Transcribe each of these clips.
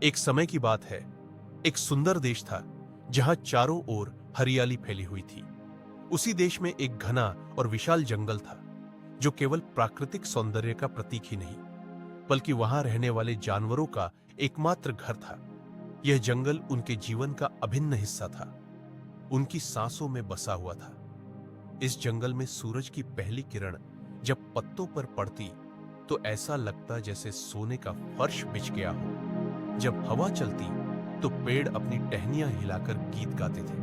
एक समय की बात है, एक सुंदर देश था जहां चारों ओर हरियाली फैली हुई थी। उसी देश में एक घना और विशाल जंगल था जो केवल प्राकृतिक सौंदर्य का प्रतीक ही नहीं बल्कि वहां रहने वाले जानवरों का एकमात्र घर था। यह जंगल उनके जीवन का अभिन्न हिस्सा था, उनकी सांसों में बसा हुआ था। इस जंगल में सूरज की पहली किरण जब पत्तों पर पड़ती तो ऐसा लगता जैसे सोने का फर्श बिछ गया हो। जब हवा चलती तो पेड़ अपनी टहनियां हिलाकर गीत गाते थे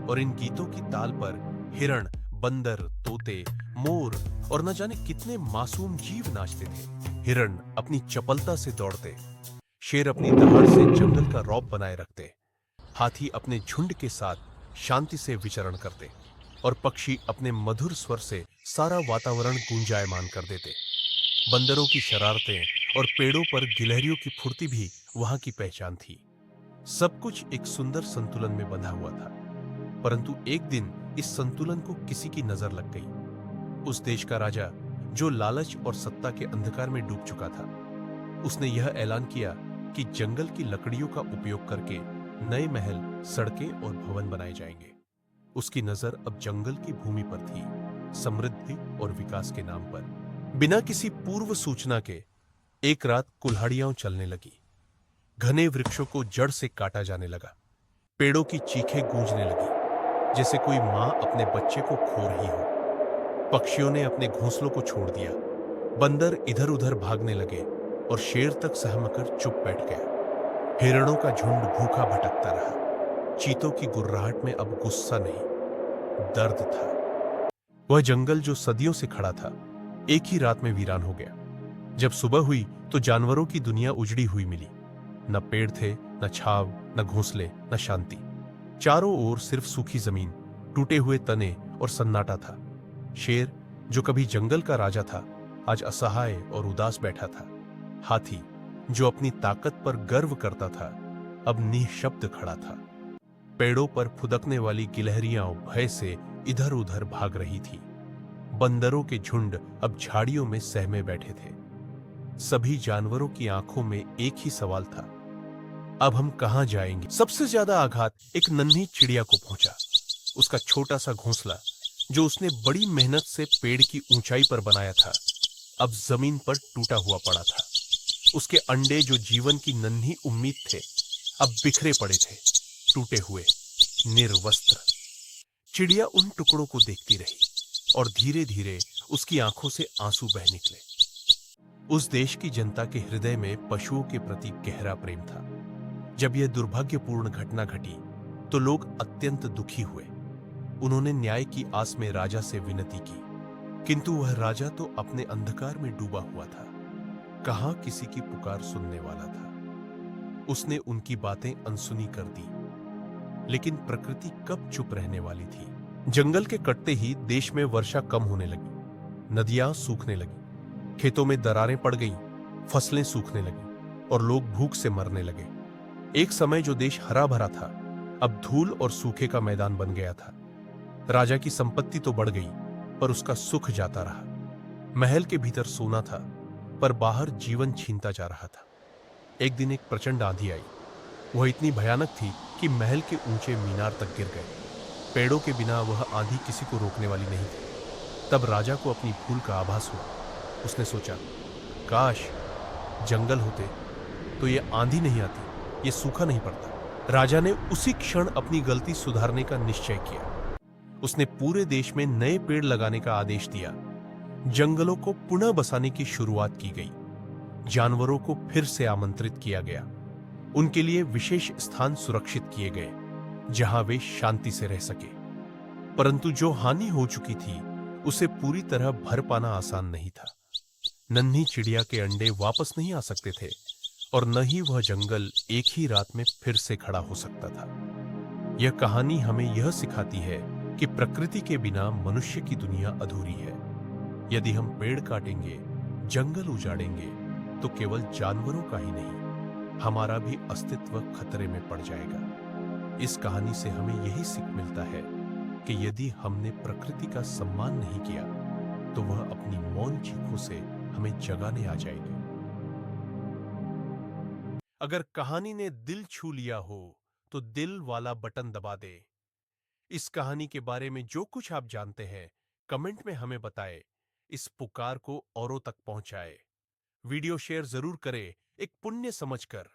और इन गीतों की ताल पर हिरण, बंदर, तोते, मोर और न जाने कितने मासूम जीव नाचते थे। हिरण अपनी चपलता से दौड़ते, शेर अपनी दहाड़ से जंगल का रौब बनाए रखते, हाथी अपने झुंड के साथ शांति से विचरण करते और पक्षी अपने मधुर स्वर से सारा वातावरण गूंजायमान कर देते। बंदरों की शरारतें और पेड़ों पर गिलहरियों की फुर्ती भी वहां की पहचान थी। सब कुछ एक सुंदर संतुलन में बंधा हुआ था। परंतु एक दिन इस संतुलन को किसी की नजर लग गई। उस देश का राजा, जो लालच और सत्ता के अंधकार में डूब चुका था, उसने यह ऐलान किया कि जंगल की लकड़ियों का उपयोग करके नए महल, सड़कें और भवन बनाए जाएंगे। उसकी नजर अब जंगल की भूमि पर थी, समृद्धि और विकास के नाम पर। बिना किसी पूर्व सूचना के एक रात कुल्हाड़ियां चलने लगी। घने वृक्षों को जड़ से काटा जाने लगा। पेड़ों की चीखें गूंजने लगी जैसे कोई मां अपने बच्चे को खो रही हो। पक्षियों ने अपने घोंसलों को छोड़ दिया, बंदर इधर उधर भागने लगे और शेर तक सहमकर चुप बैठ गया। हिरणों का झुंड भूखा भटकता रहा। चीतों की गुर्राहट में अब गुस्सा नहीं, दर्द था। वह जंगल जो सदियों से खड़ा था, एक ही रात में वीरान हो गया। जब सुबह हुई तो जानवरों की दुनिया उजड़ी हुई मिली। न पेड़ थे, न छाव, न घोंसले, न शांति। चारों ओर सिर्फ सूखी जमीन, टूटे हुए तने और सन्नाटा था। शेर, जो कभी जंगल का राजा था, आज असहाय और उदास बैठा था। हाथी, जो अपनी ताकत पर गर्व करता था, अब निःशब्द खड़ा था। पेड़ों पर फुदकने वाली गिलहरियां भय से इधर उधर भाग रही थी। बंदरों के झुंड अब झाड़ियों में सहमे बैठे थे। सभी जानवरों की आंखों में एक ही सवाल था, अब हम कहां जाएंगे? सबसे ज्यादा आघात एक नन्ही चिड़िया को पहुंचा। उसका छोटा सा घोंसला, जो उसने बड़ी मेहनत से पेड़ की ऊंचाई पर बनाया था, अब जमीन पर टूटा हुआ पड़ा था। उसके अंडे, जो जीवन की नन्ही उम्मीद थे, अब बिखरे पड़े थे, टूटे हुए, निर्वस्त्र। चिड़िया उन टुकड़ों को देखती रही और धीरे धीरे उसकी आंखों से आंसू बह निकले। उस देश की जनता के हृदय में पशुओं के प्रति गहरा प्रेम था। जब यह दुर्भाग्यपूर्ण घटना घटी तो लोग अत्यंत दुखी हुए। उन्होंने न्याय की आस में राजा से विनती की, किंतु वह राजा तो अपने अंधकार में डूबा हुआ था। कहां किसी की पुकार सुनने वाला था। उसने उनकी बातें अनसुनी कर दी। लेकिन प्रकृति कब चुप रहने वाली थी? जंगल के कटते ही देश में वर्षा कम होने लगी, नदियां सूखने लगी, खेतों में दरारें पड़ गईं, फसलें सूखने लगी और लोग भूख से मरने लगे। एक समय जो देश हरा भरा था, अब धूल और सूखे का मैदान बन गया था। राजा की संपत्ति तो बढ़ गई, पर उसका सुख जाता रहा। महल के भीतर सोना था, पर बाहर जीवन छीनता जा रहा था। एक दिन एक प्रचंड आंधी आई। वह इतनी भयानक थी कि महल के ऊंचे मीनार तक गिर गए। पेड़ों के बिना वह आंधी किसी को रोकने वाली नहीं थी। तब राजा को अपनी भूल का आभास हुआ। उसने सोचा, काश जंगल होते तो ये आंधी नहीं आती, ये सूखा नहीं पड़ता। राजा ने उसी क्षण अपनी गलती सुधारने का निश्चय किया। उसने पूरे देश में नए पेड़ लगाने का आदेश दिया। जंगलों को पुनः बसाने की शुरुआत की गई। जानवरों को फिर से आमंत्रित किया गया। उनके लिए विशेष स्थान सुरक्षित किए गए, जहां वे शांति से रह सके। परंतु जो हानि हो चुकी थी, उसे पूरी तरह भर पाना आसान नहीं था। नन्ही चिड़िया के अंडे वापस नहीं आ सकते थे और न ही वह जंगल एक ही रात में फिर से खड़ा हो सकता था। यह कहानी हमें यह सिखाती है कि प्रकृति के बिना मनुष्य की दुनिया अधूरी है। यदि हम पेड़ काटेंगे, जंगल उजाड़ेंगे, तो केवल जानवरों का ही नहीं, हमारा भी अस्तित्व खतरे में पड़ जाएगा। इस कहानी से हमें यही सीख मिलता है कि यदि हमने प्रकृति का सम्मान नहीं किया, तो वह अपनी मौन चीखों से हमें जगाने आ जाएगी। अगर कहानी ने दिल छू लिया हो तो दिल वाला बटन दबा दे। इस कहानी के बारे में जो कुछ आप जानते हैं कमेंट में हमें बताएं। इस पुकार को औरों तक पहुंचाए। वीडियो शेयर जरूर करें एक पुण्य समझकर,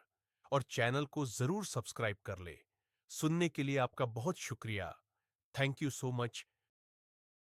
और चैनल को जरूर सब्सक्राइब कर ले। सुनने के लिए आपका बहुत शुक्रिया। Thank you so much